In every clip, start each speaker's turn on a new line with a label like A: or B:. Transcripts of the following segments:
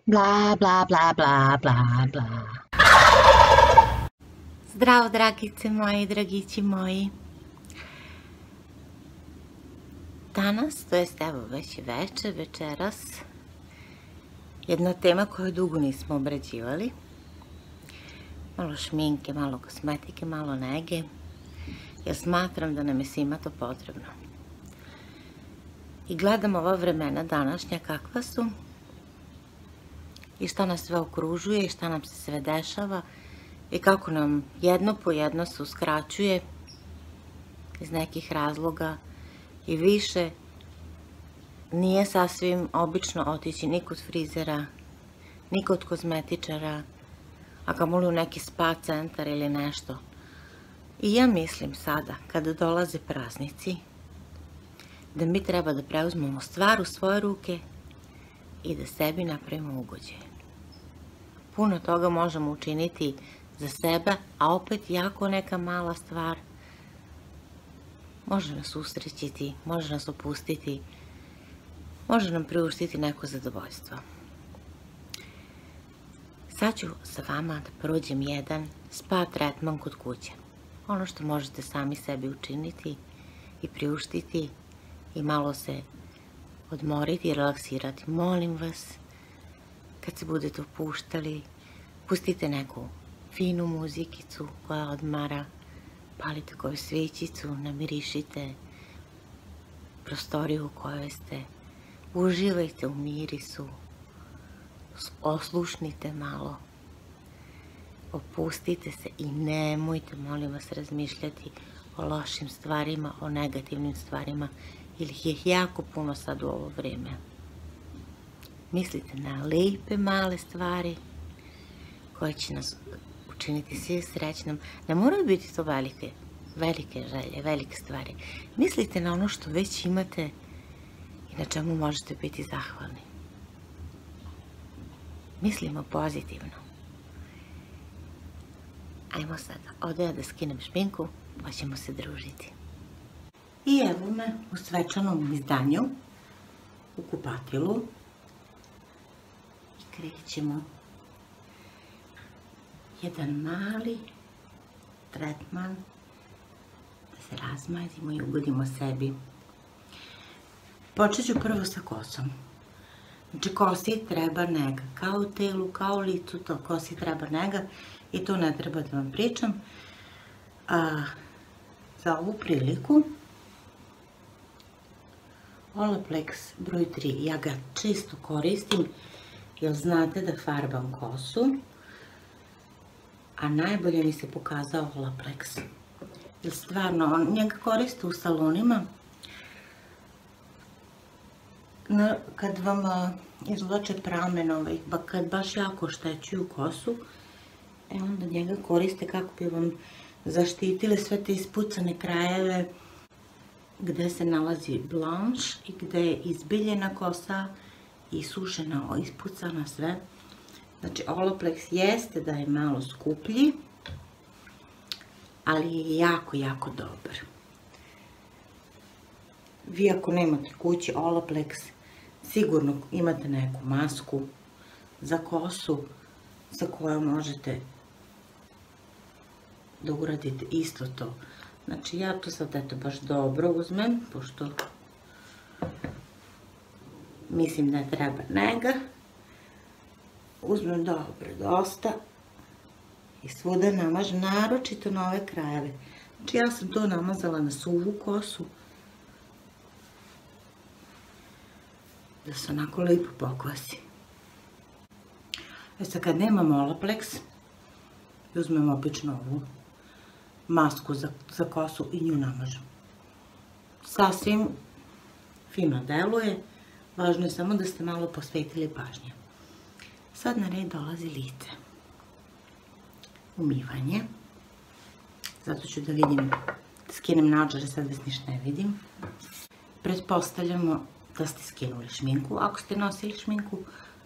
A: Bla, bla, bla, bla, bla, bla. Zdravo, dragice moji, dragići moji. Danas, to jest evo već je večeras, jedna tema koju dugo nismo obrađivali. Malo šminke, malo kosmetike, malo nege, jer smatram da nam je svima to potrebno. I gledam ova vremena današnja kakva su i šta nas sve okružuje i šta nam se sve dešava i kako nam jedno po jedno se uskraćuje iz nekih razloga i više nije sasvim obično otići ni kod frizera, ni kod kozmetičara, a kamoli u neki spa centar ili nešto. I ja mislim sada, kada dolaze praznici, da mi treba da preuzmemo stvar u svoje ruke i da sebi napravimo ugođaje. Puno toga možemo učiniti za sebe, a opet jako neka mala stvar može nas usrećiti, može nas opustiti, može nam priuštiti neko zadovoljstvo. Sad ću sa vama da prođem jedan spa tretman kod kuće. Ono što možete sami sebi učiniti i priuštiti i malo se odmoriti i relaksirati. Molim vas, kad se budete opuštali, pustite neku finu muzikicu koja odmara, palite koju svećicu, namirišite prostoriju u kojoj ste, uživajte u mirisu, oslušnite malo, opustite se i nemojte, molim vas, razmišljati o lošim stvarima, o negativnim stvarima, jer ih je jako puno sad u ovo vrijeme. Mislite na lepe male stvari koje će nas učiniti svi srećnom. Ne moraju biti to velike želje, velike stvari. Mislite na ono što već imate i na čemu možete biti zahvalni. Mislimo pozitivno. Ajmo sad, ovdje ja da skinem šminku, pa ćemo se družiti. I evo me u svečanom izdanju, u kupatilu. I krećemo jedan mali tretman da se razmazimo i ugodimo sebi. Počet ću prvo sa kosom. Znači, kosi treba nega, kao telu, kao licu, to kosi treba nega i to ne treba da vam pričam. Za ovu priliku Olaplex broj 3, ja ga često koristim jer znate da farbam kosu, a najbolje mi se pokazao Olaplex. Jer stvarno, njega koriste u salonima kad vam izvlače pramen, kad baš jako oštećuju kosu, onda njega koriste kako bi vam zaštitile sve te ispucane krajeve gde se nalazi blanš i gde je izbiljena kosa i sušena, ispucana sve. Znači, Olaplex jeste da je malo skuplji, ali je jako, jako dobar. Vi ako nemate kući Olaplex, sigurno imate neku masku za kosu sa kojom možete da uradite isto to. Znači, ja to sad eto baš dobro uzmem, pošto mislim da treba nega. Uzmem dobro dosta i svuda namažem, naročito na ove krajeve. Znači, ja sam to namazala na suvu kosu, da se onako lipo pokvasi. Sad kad nemamo Olaplex, uzmemo obično ovu masku za kosu i nju namažem. Sasvim fino deluje, važno je samo da ste malo posvetili pažnje. Sad na red dolazi lice. Umivanje. Zato ću da vidim, da skinem naočare, sad vas ništa ne vidim. Pretpostavljamo da ste skinuli šminku, ako ste nosili šminku.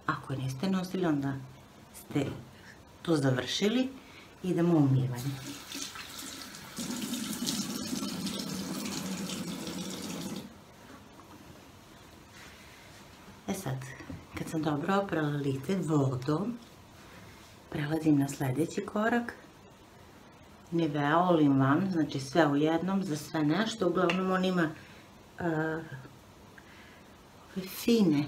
A: Ako je niste nosili, onda ste to završili. Idemo u umivanje. sad, kad sam dobro oprala lice vodom, prelazim na sljedeći korak. Nivea All in One, znači sve u jednom, za sve nešto. Uglavnom on ima fine,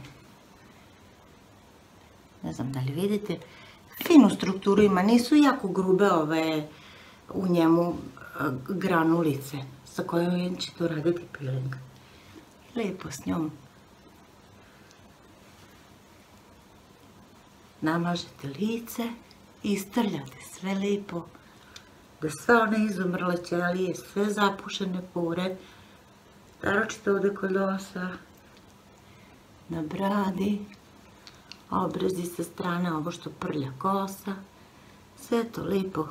A: ne znam da li vidite, finu strukturu ima, nisu jako grube u njemu granulice sa kojom ćete uraditi peeling. Lijepo s njom namažete lice i istrljate sve lijepo, da sve one izumrle ćelije, sve zapušene pore, naročito ovdje kod nosa, na bradi, obrazi sa strane, ovo što prlja kosa, sve to lijepo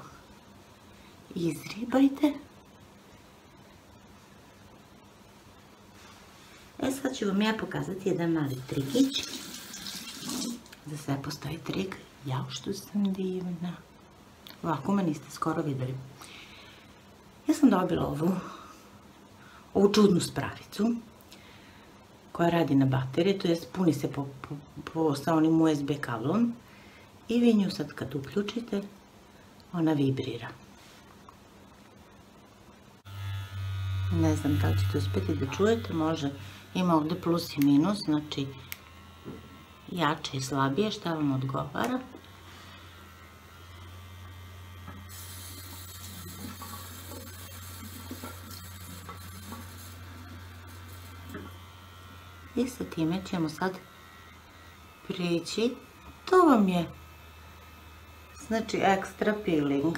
A: izribajte. Sad ću vam ja pokazati jedan mali trikić. Za sve postoji trik. Jao što sam divna. Ovako me niste skoro vidjeli. Ja sam dobila ovu čudnu spravicu koja radi na baterije, to jest puni se sa onim USB kablom i vi nju sad kad uključite, ona vibrira. Ne znam da li ćete uspjeti da čujete, može, ima ovdje plus i minus, znači jače i slabije, šta vam odgovara. I sa time ćemo sad prijeći. To vam je znači ekstra peeling.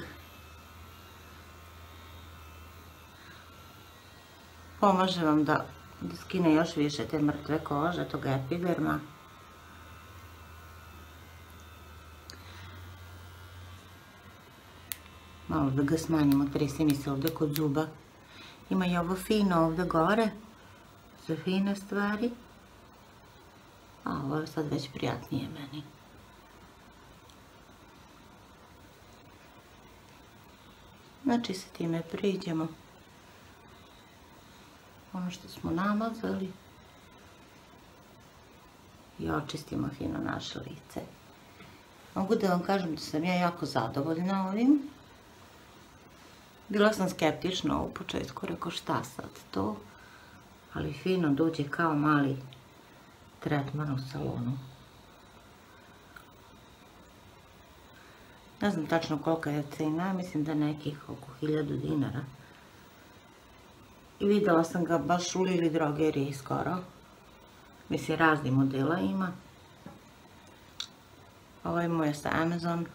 A: Pomaže vam da skine još više te mrtve kože, tog epiderma. Malo da ga smanjimo, trese mi se ovdje kod zuba. Ima i ovo fino ovdje gore, za fine stvari. A ovo je sad već prijatnije meni. Znači sa time priđemo ono što smo namazali i očistimo fino naše lice. Mogu da vam kažem da sam ja jako zadovoljna ovim. Bila sam skeptična u početku, rekao šta sad to, ali fino dođe kao mali tretman u salonu. Ne znam tačno kolika je cena, mislim da nekih oko 1000 dinara. I videla sam ga baš u Lili drogeriji skoro. Mislim, razni modela ima. Ovaj mu je sa Amazon.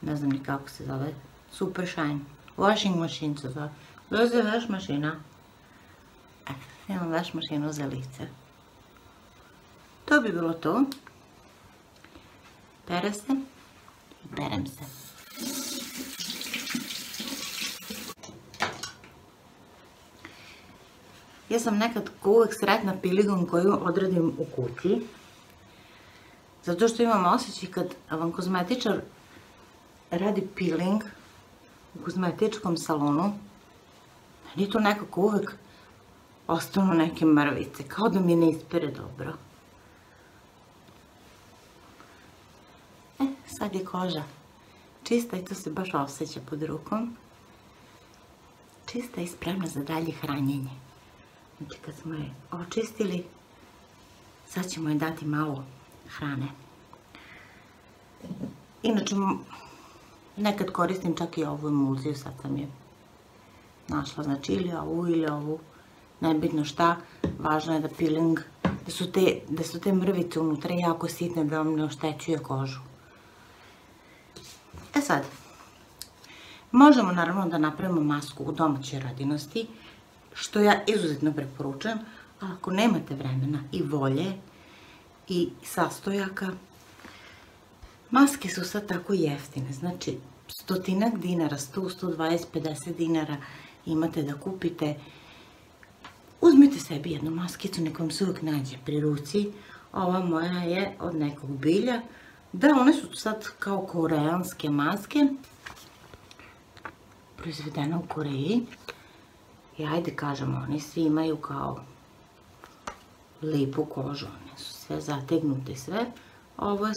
A: Ne znam ni kako se zove. Super Shine. Washing machine se zove. To je veš mašina. Imam veš mašinu za lice. To bi bilo to. Pere se i perem se. Ja sam nekad uvek sretna peelingom koju odradim u kući. Zato što imam osjećaj kad vam kozmetičar radi peeling u kozmetičkom salonu, meni to nekako uvek ostanu neke mrvice, kao da mi ne ispere dobro. Sad je koža čista i to se baš osjeća pod rukom. Čista i spremna za dalje hranjenje. Znači kad smo je očistili, sad ćemo je dati malo hrane. Inače, nekad koristim čak i ovu emulziju, sad sam je našla, znači ili ovu, nebitno šta, važno je da peeling, da su te mrvice unutra jako sitne, da vam ne oštećuje kožu. Sad, možemo naravno da napravimo masku u domaćoj radinosti, što ja izuzetno preporučujem, a ako nemate vremena i volje i sastojaka, maske su sad tako jeftine, znači 100 dinara, 100, 120, 50 dinara imate da kupite. Uzmite sebi jednu maskicu, nek vam se uvijek nađe pri ruci. Ova moja je od nekog bilja. Da, one su sad kao koreanske maske, proizvedene u Koreji. I ajde kažemo, oni svi imaju kao lijepu kožu, one su sve zategnuto i sve. Ovo je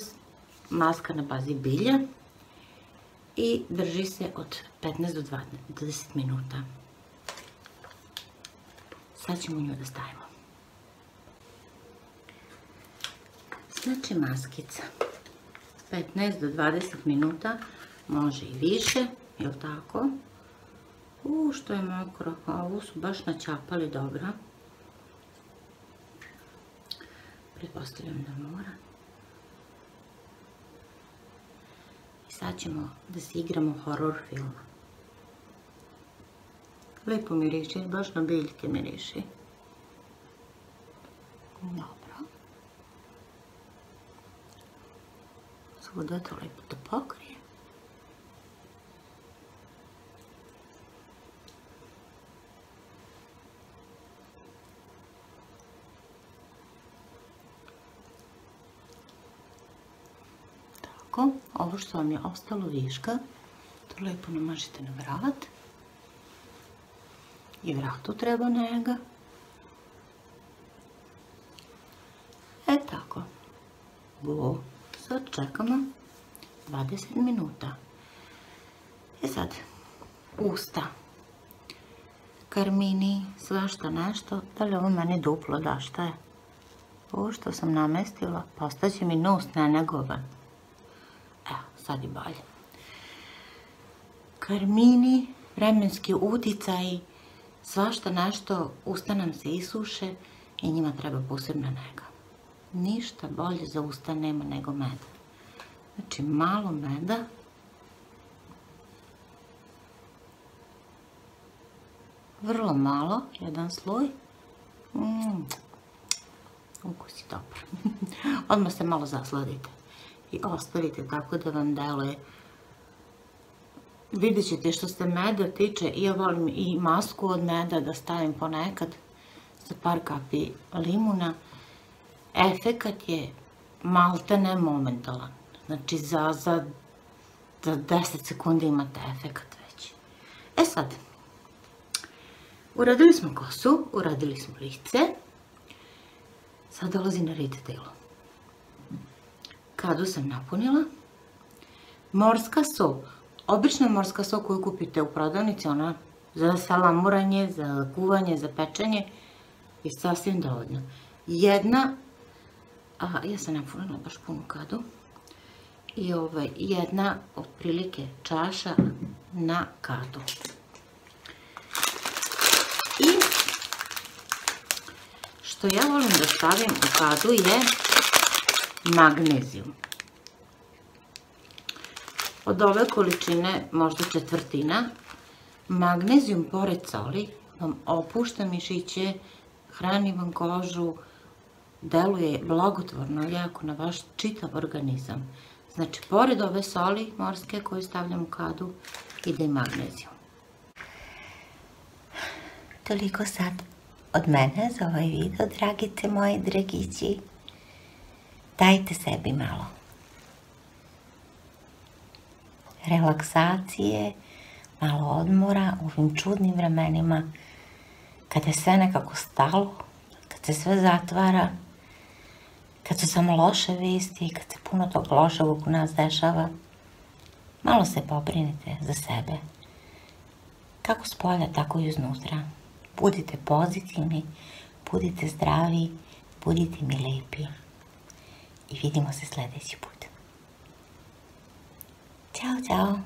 A: maska na bazi bilja i drži se od 15 do 20 minuta. Sad ćemo nju da stavimo. Znači maskica 15 do 20 minuta, može i više, jel tako? Što je mokro, a ovo su baš načapali dobro. Pretpostavljam da mora. I sad ćemo da se igramo horor filma. Lepo miriši, baš na biljke miriši. Dobro. Svuda to lepo da pokrije. Tako, ovo što vam je ostalo viška, to lepo namažite na vrat. I vratu treba njega. Tako. Sad čekamo 20 minuta. Sad, usta. Karmini, svašta nešto. Da li ovo meni duplo da, šta je? Ovo što sam namestila, postaće mi nos nenegovan. Evo, sad je bolje. Karmini, vremenski uticaji, svašta nešto, usta nam se isuše i njima treba posebna nega. Ništa bolje za usta nema nego meda. Znači malo meda. Vrlo malo, jedan sloj. Ukus je dobar. Odmah se malo zasladite i ostavite tako da vam deluje. Vidjet ćete što se meda tiče, ja volim i masku od meda da stavim ponekad sa par kapi limuna. Efekat je maltene momentalan. Znači za 10 sekundi imate efekat već. Sad, uradili smo kosu, uradili smo lice. Sad dolazi na red telo. Kadu sam napunila. Morska so. Obična morska so koju kupite u prodavnici, ona za salamuranje, za kuvanje, za pečenje je sasvim dovoljno. Ja sam napunila baš punu kadu. I jedna otprilike čaša na kadu. I što ja volim da stavim u kadu je magnezijum. Od ove količine možda četvrtina. Magnezijum pored soli vam opušta mišiće, hrani vam kožu, deluje blagotvorno jako na vaš čitav organizam. Znači, pored ove soli morske koju stavljam u kadu, ide i magnezijum. Toliko sad od mene za ovaj video, dragice moji dragići. Dajte sebi malo relaksacije, malo odmora u ovim čudnim vremenima, kada je sve nekako stalo, kad se sve zatvara, kad su samo loše vesti, kad se puno tog lošeg oko nas dešava. Malo se pobrinite za sebe, kako spolja, tako i iznutra. Budite pozitivni, budite zdravi, budite mi lepi i vidimo se sljedeći put. Ćao, ćao!